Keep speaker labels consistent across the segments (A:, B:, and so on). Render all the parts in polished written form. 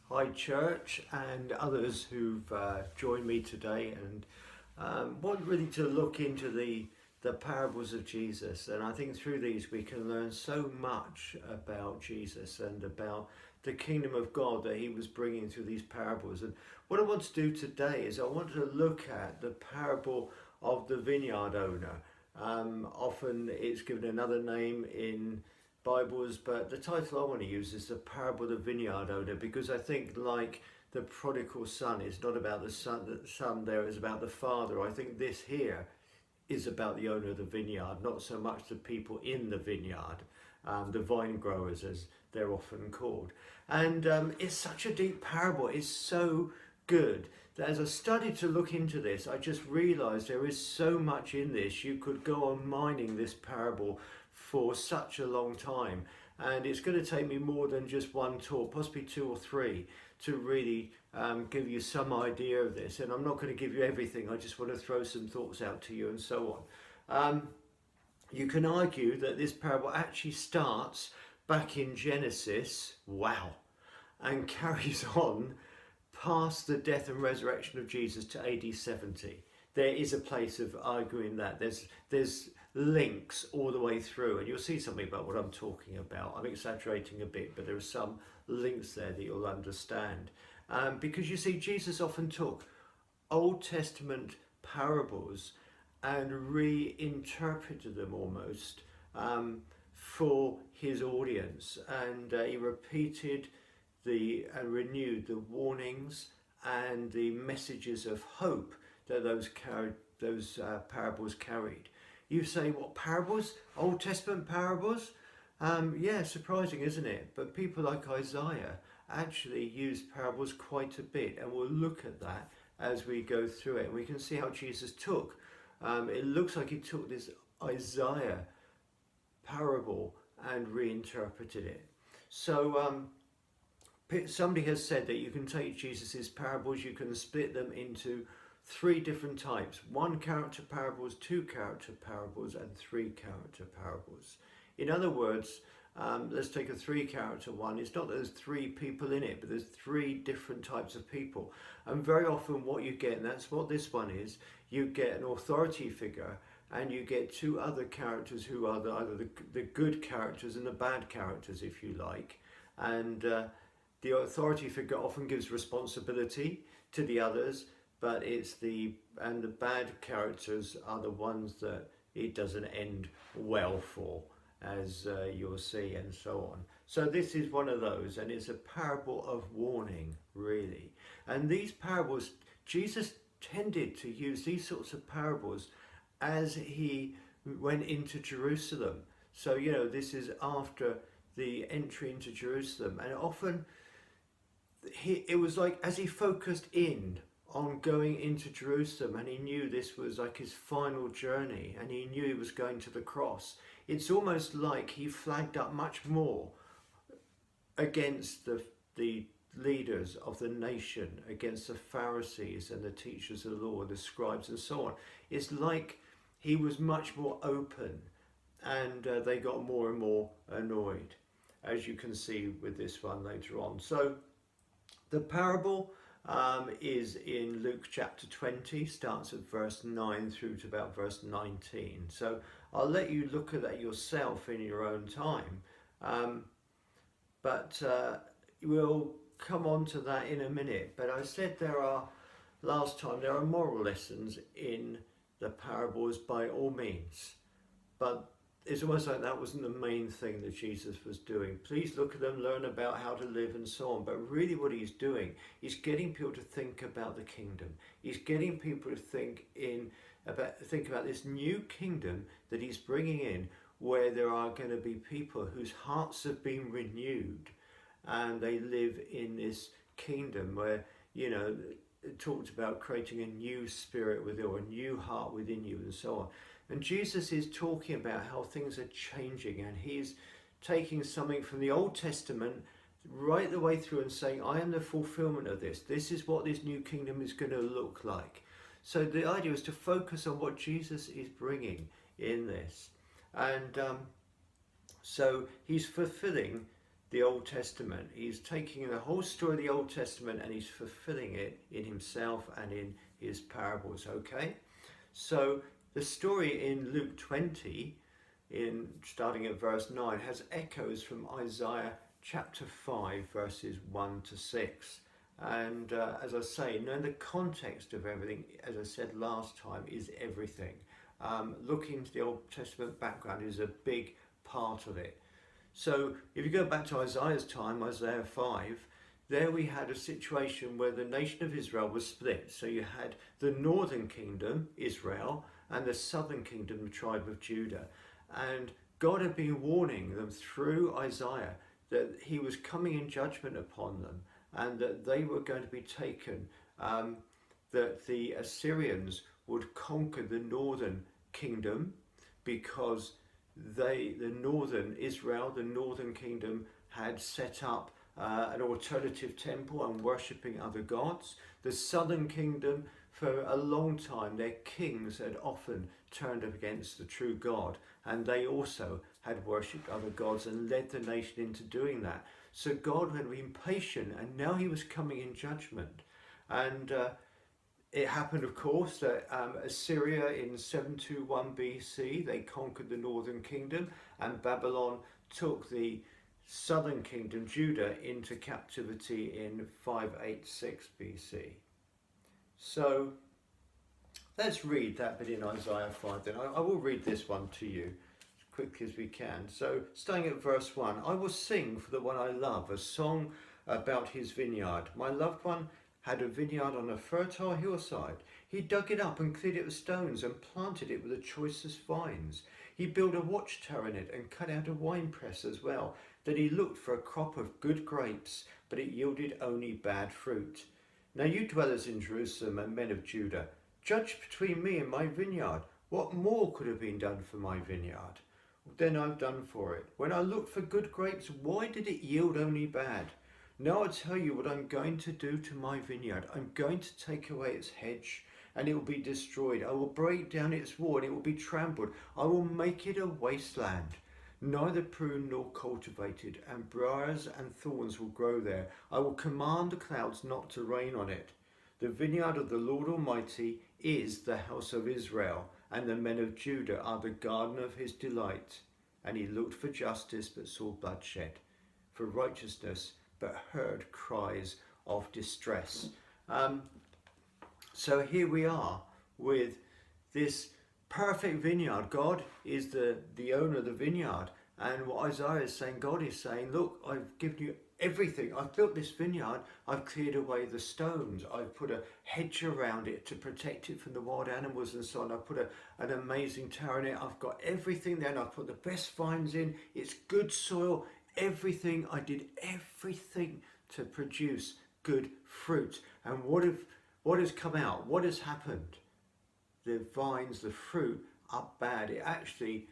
A: Hi church and others who've joined me today, and want really to look into the parables of Jesus. And I think through these we can learn so much about Jesus and about the kingdom of God that he was bringing through these parables. And what I want to do today is I want to look at the parable of the vineyard owner. Often it's given another name in Bibles, but the title I want to use is the parable of the vineyard owner, because I think, like the prodigal son, it's not about the son there, is about the father. I think this here is about the owner of the vineyard, not so much the people in the vineyard, the vine growers as they're often called. And it's such a deep parable. It's so good that as I started to look into this, I just realized there is so much in this. You could go on mining this parable for such a long time, and it's going to take me more than just one talk, possibly two or three, to really give you some idea of this. And I'm not going to give you everything, I just want to throw some thoughts out to you and so on. You can argue that this parable actually starts back in Genesis, wow, and carries on past the death and resurrection of Jesus to AD 70. There is a place of arguing that. There's links all the way through, and you'll see something about what I'm talking about. I'm exaggerating a bit, but there are some links there that you'll understand. Because you see, Jesus often took Old Testament parables and reinterpreted them almost for his audience, and he repeated and renewed the warnings and the messages of hope that those parables carried. You say, what parables? Old Testament parables? Yeah, surprising, isn't it? But people like Isaiah actually used parables quite a bit, and we'll look at that as we go through it. And we can see how Jesus took, it looks like he took this Isaiah parable and reinterpreted it. So somebody has said that you can take Jesus's parables, you can split them into three different types: one character parables, two character parables, and three character parables. In other words, let's take a three character one. It's not that there's three people in it, but there's three different types of people. And very often what you get, and that's what this one is, you get an authority figure and you get two other characters who are either the good characters and the bad characters, if you like. And the authority figure often gives responsibility to the others, but the bad characters are the ones that it doesn't end well for, as you'll see, and so on. So this is one of those, and it's a parable of warning, really. And these parables, Jesus tended to use these sorts of parables as he went into Jerusalem. So, you know, this is after the entry into Jerusalem, and often it was like as he focused in on going into Jerusalem, and he knew this was like his final journey, and he knew he was going to the cross. It's almost like he flagged up much more against the leaders of the nation, against the Pharisees and the teachers of the law, the scribes and so on. It's like he was much more open, and they got more and more annoyed, as you can see with this one later on. So the parable is in Luke chapter 20, starts at verse 9 through to about verse 19. So I'll let you look at that yourself in your own time. But we'll come on to that in a minute. But I said last time, there are moral lessons in the parables by all means. But it's almost like that wasn't the main thing that Jesus was doing. Please look at them, learn about how to live and so on. But really what he's doing is getting people to think about the kingdom. He's getting people to think about this new kingdom that he's bringing in, where there are going to be people whose hearts have been renewed, and they live in this kingdom where, you know, it talked about creating a new spirit within, or a new heart within you, and so on. And Jesus is talking about how things are changing, and he's taking something from the Old Testament right the way through and saying, I am the fulfillment of this. This is what this new kingdom is going to look like. So the idea is to focus on what Jesus is bringing in this. And so he's fulfilling the Old Testament. He's taking the whole story of the Old Testament and he's fulfilling it in himself and in his parables, okay? So the story in Luke 20, starting at verse 9, has echoes from Isaiah chapter 5, verses 1 to 6. And as I say, knowing the context of everything, as I said last time, is everything. Looking into the Old Testament background is a big part of it. So if you go back to Isaiah's time, Isaiah 5, there we had a situation where the nation of Israel was split. So you had the northern kingdom, Israel, and the southern kingdom, the tribe of Judah. And God had been warning them through Isaiah that he was coming in judgment upon them and that they were going to be taken, that the Assyrians would conquer the northern kingdom because the northern Israel, the northern kingdom, had set up an alternative temple and worshipping other gods. The southern kingdom, for a long time, their kings had often turned up against the true God, and they also had worshipped other gods and led the nation into doing that. So God had been patient, and now he was coming in judgment. And it happened, of course, that Assyria in 721 BC, they conquered the northern kingdom, and Babylon took the southern kingdom, Judah, into captivity in 586 BC. So let's read that bit in Isaiah 5 then. I will read this one to you as quickly as we can. So starting at verse 1, I will sing for the one I love, a song about his vineyard. My loved one had a vineyard on a fertile hillside. He dug it up and cleared it with stones and planted it with the choicest vines. He built a watchtower in it and cut out a winepress as well. Then he looked for a crop of good grapes, but it yielded only bad fruit. Now you dwellers in Jerusalem and men of Judah, judge between me and my vineyard. What more could have been done for my vineyard? Then I've done for it. When I looked for good grapes, why did it yield only bad? Now I'll tell you what I'm going to do to my vineyard. I'm going to take away its hedge, and it will be destroyed. I will break down its wall, and it will be trampled. I will make it a wasteland, neither pruned nor cultivated, and briars and thorns will grow there. I will command the clouds not to rain on it. The vineyard of the Lord Almighty is the house of Israel, and the men of Judah are the garden of his delight. And he looked for justice, but saw bloodshed, for righteousness, but heard cries of distress. So here we are with this perfect vineyard. God is the owner of the vineyard. And what Isaiah is saying, God is saying, look, I've given you everything. I've built this vineyard. I've cleared away the stones. I've put a hedge around it to protect it from the wild animals and so on. I've put an amazing tower in it. I've got everything there, and I've put the best vines in. It's good soil. Everything. I did everything to produce good fruit. And what has come out? What has happened? The vines, the fruit are bad. It actually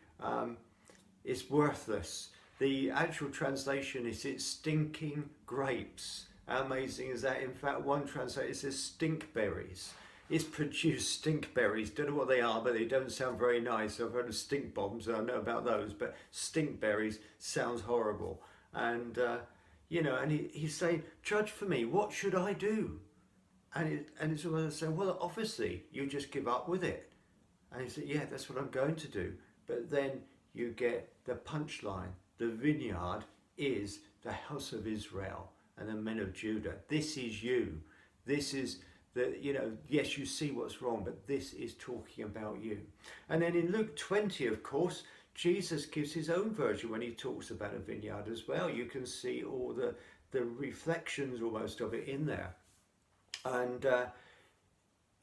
A: is worthless. The actual translation is it's stinking grapes. How amazing is that? In fact, one translation says stink berries. It's produced stink berries. Don't know what they are, but they don't sound very nice. I've heard of stink bombs, and I know about those, but stink berries sounds horrible. And and he's saying, judge for me. What should I do? And it's almost saying, well, obviously you just give up with it. And he said, yeah, that's what I'm going to do. But then you get the punchline. The vineyard is the house of Israel and the men of Judah. This is you. This is yes, you see what's wrong, but this is talking about you. And then in Luke 20, of course, Jesus gives his own version when he talks about a vineyard as well. You can see all the reflections almost of it in there. And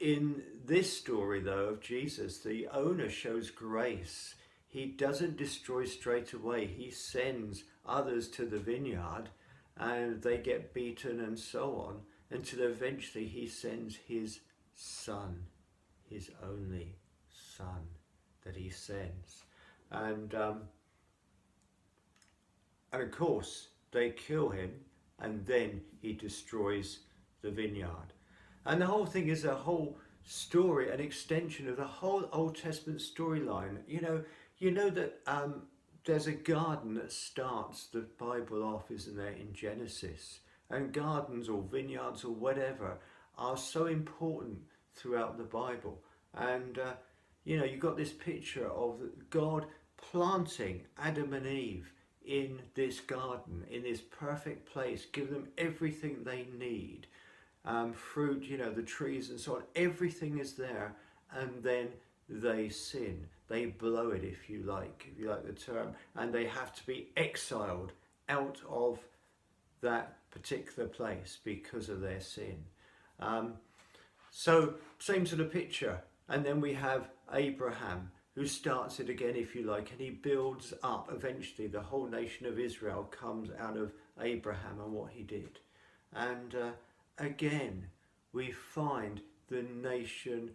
A: in this story, though, of Jesus, the owner shows grace. He doesn't destroy straight away. He sends others to the vineyard and they get beaten and so on, until eventually he sends his son, his only son that he sends. And of course, they kill him, and then he destroys the vineyard. And the whole thing is a whole story, an extension of the whole Old Testament storyline. You know that there's a garden that starts the Bible off, isn't there, in Genesis. And gardens or vineyards or whatever are so important throughout the Bible. And, you've got this picture of God planting Adam and Eve in this garden, in this perfect place, give them everything they need. Fruit, the trees and so on, everything is there. And then they sin. They blow it, if you like the term. And they have to be exiled out of that particular place because of their sin. So same sort of picture. And then we have Abraham, who starts it again, if you like, and he builds up. Eventually the whole nation of Israel comes out of Abraham and what he did. And again, we find the nation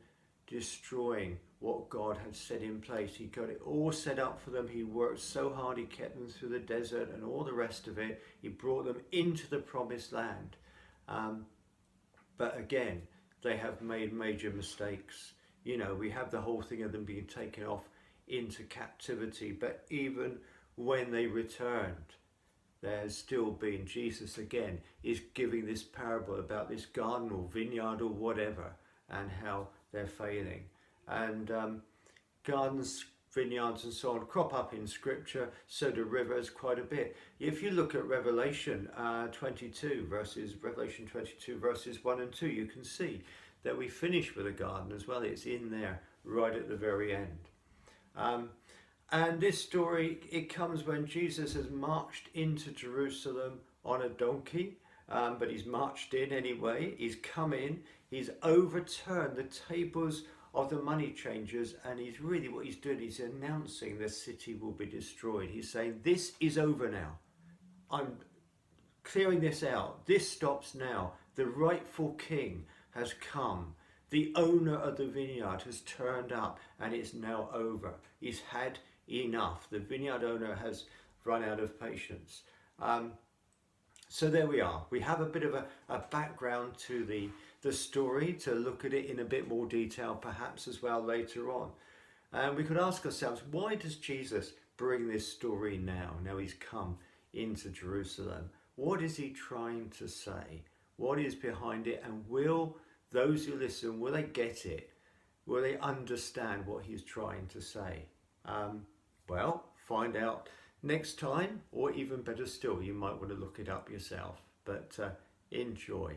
A: destroying what God had set in place. He got it all set up for them. He worked so hard. He kept them through the desert and all the rest of it. He brought them into the promised land. But again, they have made major mistakes. We have the whole thing of them being taken off into captivity. But even when they returned, there has still been, Jesus again is giving this parable about this garden or vineyard or whatever, and how they're failing. And gardens, vineyards and so on crop up in scripture, so do rivers quite a bit. If you look at Revelation 22 verses 1 and 2, you can see that we finish with a garden as well. It's in there right at the very end. And this story, it comes when Jesus has marched into Jerusalem on a donkey, but he's marched in anyway. He's come in, he's overturned the tables of the money changers, and what he's doing is announcing the city will be destroyed. He's saying, this is over now. I'm clearing this out. This stops now. The rightful king has come. The owner of the vineyard has turned up, and it's now over. He's had enough. The vineyard owner has run out of patience. So there we are. We have a bit of a background to the story, to look at it in a bit more detail perhaps as well later on. And we could ask ourselves, why does Jesus bring this story now? Now he's come into Jerusalem. What is he trying to say? What is behind it? And will those who listen, will they get it? Will they understand what he's trying to say? Well, find out next time, or even better still, you might want to look it up yourself. But enjoy.